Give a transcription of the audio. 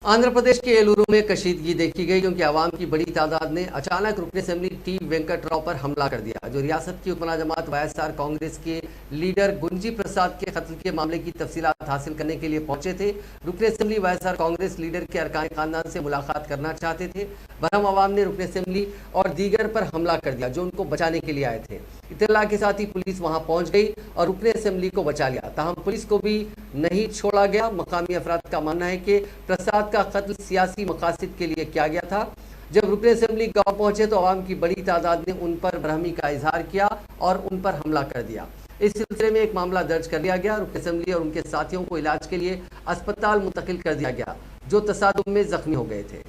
आंध्र प्रदेश के एलुरु में कशीदगी देखी गई क्योंकि आवाम की बड़ी तादाद ने अचानक रुकन असेंबली टी वेंकट राव पर हमला कर दिया, जो रियासत की हुक्मरान जमात वाईएसआर कांग्रेस के लीडर गुंजी प्रसाद के कत्ल के मामले की तफसीलात हासिल करने के लिए पहुंचे थे। रुकन असेंबली वाईएसआर कांग्रेस लीडर के अरकान खानदान से मुलाकात करना चाहते थे। बहरम आवाम ने रुकन असेंबली और दीगर पर हमला कर दिया, जो उनको बचाने के लिए आए थे। इत्तला के साथ ही पुलिस वहां पहुंच गई और रुकन असेंबली को बचा लिया। ताहम पुलिस को भी नहीं छोड़ा गया। मकामी अफराद का मानना है कि प्रसाद का कत्ल सियासी मकासद के लिए किया गया था। जब रुकन असेंबली गांव पहुंचे तो आवाम की बड़ी तादाद ने उन पर बरहमी का इजहार किया और उन पर हमला कर दिया। इस सिलसिले में एक मामला दर्ज कर लिया गया। रुकन असेंबली और उनके साथियों को इलाज के लिए अस्पताल मुंतकिल कर दिया गया, जो तसादुम में जख्मी हो गए थे।